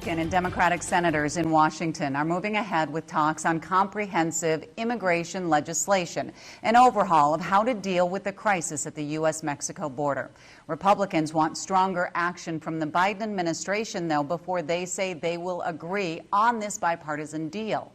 Republican and Democratic senators in Washington are moving ahead with talks on comprehensive immigration legislation, an overhaul of how to deal with the crisis at the U.S.-Mexico border. Republicans want stronger action from the Biden administration, though, before they say they will agree on this bipartisan deal.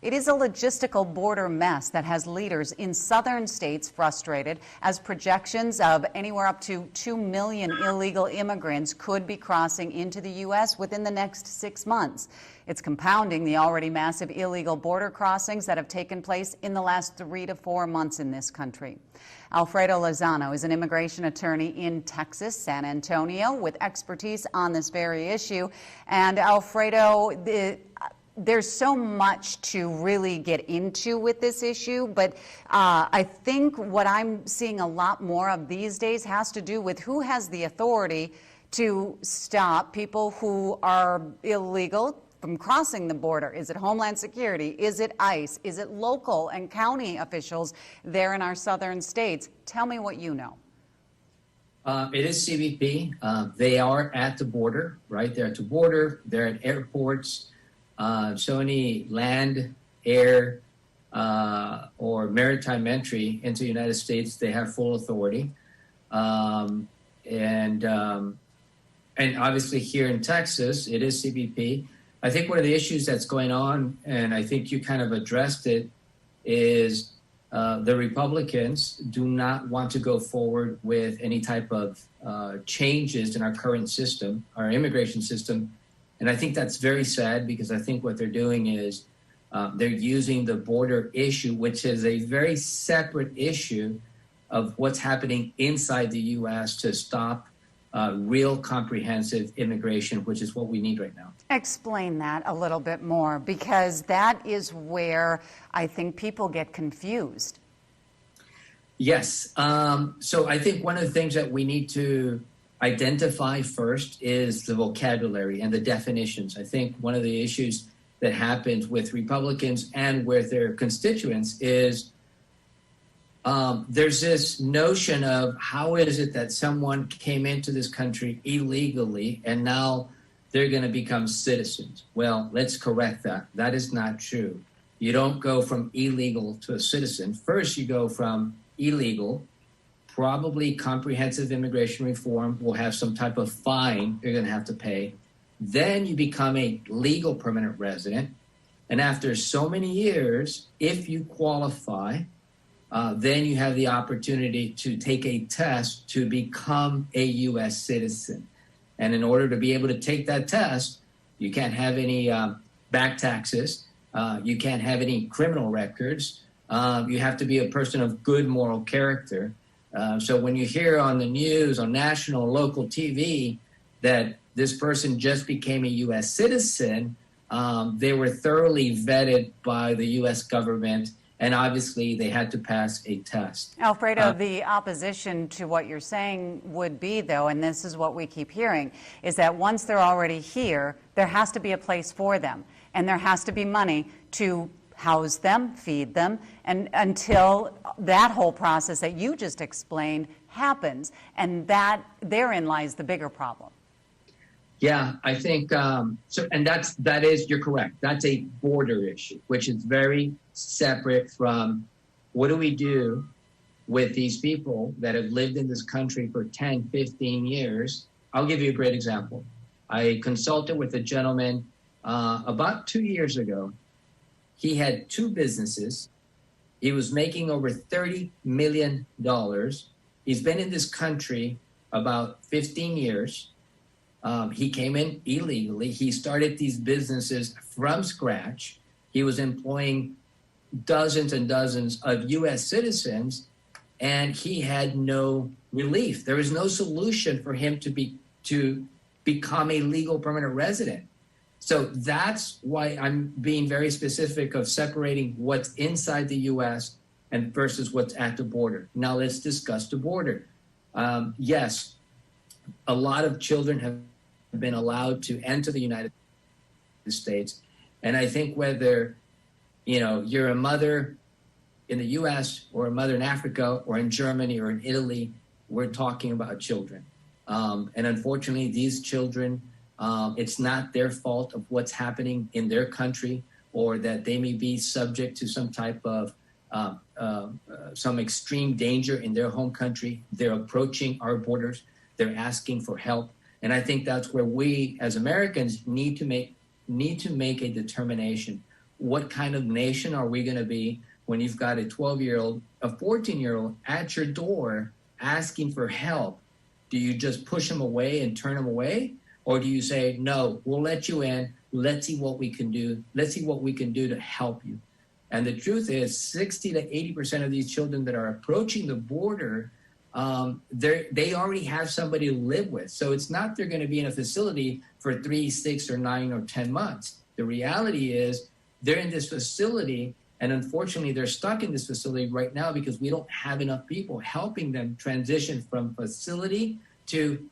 It is a logistical border mess that has leaders in southern states frustrated, as projections of anywhere up to 2 million illegal immigrants could be crossing into the U.S. within the next 6 months. It's compounding the already massive illegal border crossings that have taken place in the last 3 to 4 months in this country. Alfredo Lozano is an immigration attorney in Texas, San Antonio, with expertise on this very issue. And Alfredo, there's so much to really get into with this issue, but I think what I'm seeing a lot more of these days has to do with who has the authority to stop people who are illegal from crossing the border. Is it Homeland Security? Is it ICE? Is it local and county officials there in our southern states? Tell me what you know. It is CBP. They are at the border, right? They're at the border. They're at airports. So any land, air, or maritime entry into the United States, they have full authority. And obviously here in Texas, it is CBP. I think one of the issues that's going on, and I think you kind of addressed it, is the Republicans do not want to go forward with any type of changes in our current system, our immigration system. And I think that's very sad, because I think what they're doing is they're using the border issue, which is a very separate issue of what's happening inside the U.S. to stop real comprehensive immigration, which is what we need right now. Explain that a little bit more, because that is where I think people get confused. Yes. So I think one of the things that we need to identify first is the vocabulary and the definitions. I think one of the issues that happens with Republicans and with their constituents is there's this notion of how is it that someone came into this country illegally and now they're going to become citizens. Well, let's correct that. That is not true. You don't go from illegal to a citizen. First, you go from illegal. Probably comprehensive immigration reform will have some type of fine you're going to have to pay. Then you become a legal permanent resident. And after so many years, if you qualify, then you have the opportunity to take a test to become a U.S. citizen. And in order to be able to take that test, you can't have any back taxes. You can't have any criminal records. You have to be a person of good moral character. So when you hear on the news, on national, local TV, that this person just became a U.S. citizen, they were thoroughly vetted by the U.S. government, and obviously they had to pass a test. Alfredo, the opposition to what you're saying would be, though, and this is what we keep hearing, is that once they're already here, there has to be a place for them, and there has to be money to house them, feed them, and until that whole process that you just explained happens. And that therein lies the bigger problem. Yeah, I think so. And you're correct. That's a border issue, which is very separate from what do we do with these people that have lived in this country for 10, 15 years. I'll give you a great example. I consulted with a gentleman about 2 years ago. He had 2 businesses. He was making over $30 million. He's been in this country about 15 years. He came in illegally. He started these businesses from scratch. He was employing dozens and dozens of U.S. citizens, and he had no relief. There was no solution for him to become a legal permanent resident. So that's why I'm being very specific of separating what's inside the U.S. and versus what's at the border. Now let's discuss the border. Yes, a lot of children have been allowed to enter the United States. And I think whether, you're a mother in the U.S. or a mother in Africa or in Germany or in Italy, we're talking about children. And unfortunately, these children It's not their fault of what's happening in their country, or that they may be subject to some type of some extreme danger in their home country. They're approaching our borders. They're asking for help. And I think that's where we as Americans need to make a determination. What kind of nation are we going to be when you've got a 12-year-old, a 14-year-old at your door asking for help? Do you just push them away and turn them away? Or do you say, no, we'll let you in. Let's see what we can do. Let's see what we can do to help you. And the truth is 60 to 80% of these children that are approaching the border, they already have somebody to live with. So it's not they're going to be in a facility for 3, 6, or 9, or 10 months. The reality is they're in this facility, and unfortunately they're stuck in this facility right now because we don't have enough people helping them transition from facility to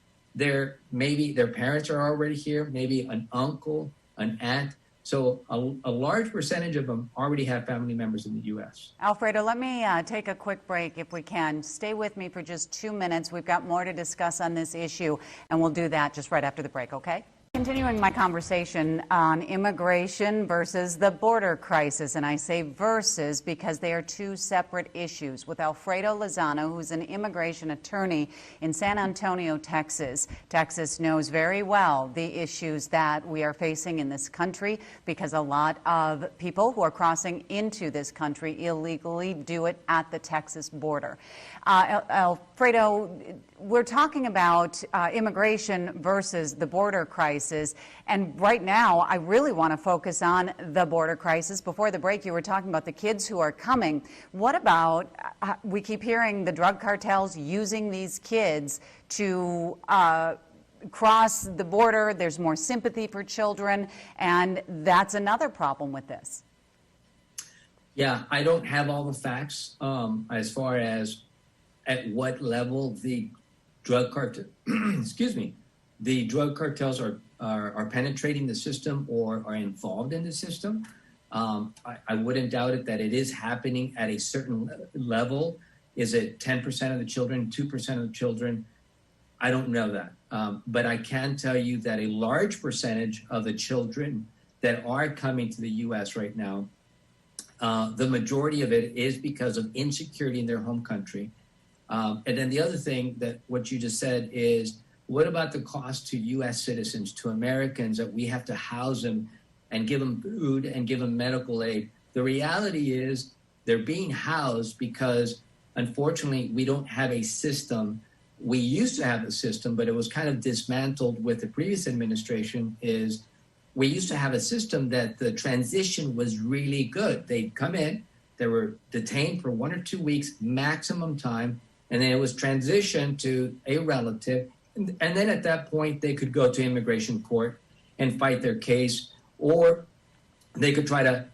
maybe their parents are already here, maybe an uncle, an aunt. So a large percentage of them already have family members in the U.S. Alfredo, let me take a quick break if we can. Stay with me for just 2 minutes. We've got more to discuss on this issue, and we'll do that just right after the break, okay? Continuing my conversation on immigration versus the border crisis, and I say versus because they are two separate issues, with Alfredo Lozano, who's an immigration attorney in San Antonio, Texas. Texas knows very well the issues that we are facing in this country because a lot of people who are crossing into this country illegally do it at the Texas border. Alfredo, we're talking about immigration versus the border crisis, and right now I really want to focus on the border crisis. Before the break, you were talking about the kids who are coming. What about, we keep hearing the drug cartels using these kids to cross the border. There's more sympathy for children, and that's another problem with this. Yeah, I don't have all the facts as far as at what level the drug cartel, the drug cartels are penetrating the system or are involved in the system. I wouldn't doubt it that it is happening at a certain level. Is it 10% of the children, 2% of the children? I don't know that. But I can tell you that a large percentage of the children that are coming to the U.S. right now, the majority of it is because of insecurity in their home country. And then the other thing that what you just said is, what about the cost to U.S. citizens, to Americans, that we have to house them and give them food and give them medical aid? The reality is they're being housed because, unfortunately, we don't have a system. We used to have a system, but it was kind of dismantled with the previous administration. We used to have a system that the transition was really good. They'd come in, they were detained for 1 or 2 weeks, maximum time, and then it was transitioned to a relative. And then at that point, they could go to immigration court and fight their case, or they could try to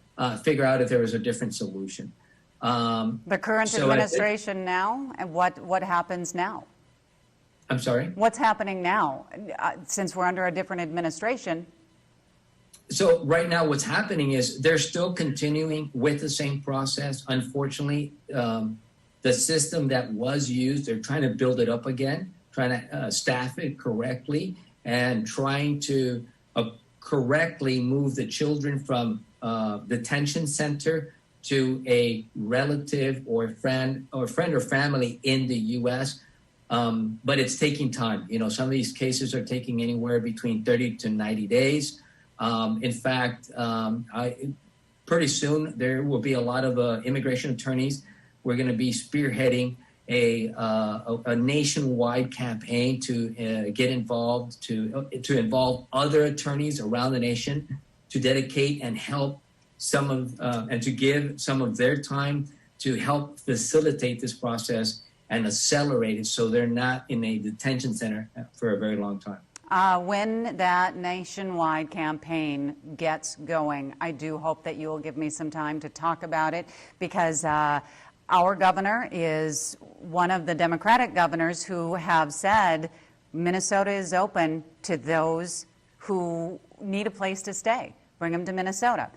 figure out if there was a different solution. The current administration now, and what happens now? I'm sorry? What's happening now, since we're under a different administration? So right now what's happening is they're still continuing with the same process. Unfortunately, the system that was used, they're trying to build it up again, trying to staff it correctly, and trying to correctly move the children from detention center to a relative or friend or family in the U.S. But it's taking time. You know, some of these cases are taking anywhere between 30 to 90 days. In fact, pretty soon there will be a lot of immigration attorneys. We're going to be spearheading a nationwide campaign to get involved, to involve other attorneys around the nation, to dedicate and help some of and to give some of their time to help facilitate this process and accelerate it so they're not in a detention center for a very long time. When that nationwide campaign gets going, I do hope that you will give me some time to talk about it, because our governor is one of the Democratic governors who have said Minnesota is open to those who need a place to stay. Bring them to Minnesota.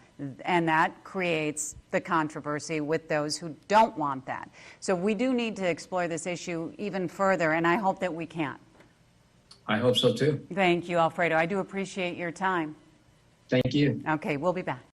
And that creates the controversy with those who don't want that. So we do need to explore this issue even further, and I hope that we can. I hope so too. Thank you, Alfredo. I do appreciate your time. Thank you. Okay, we'll be back.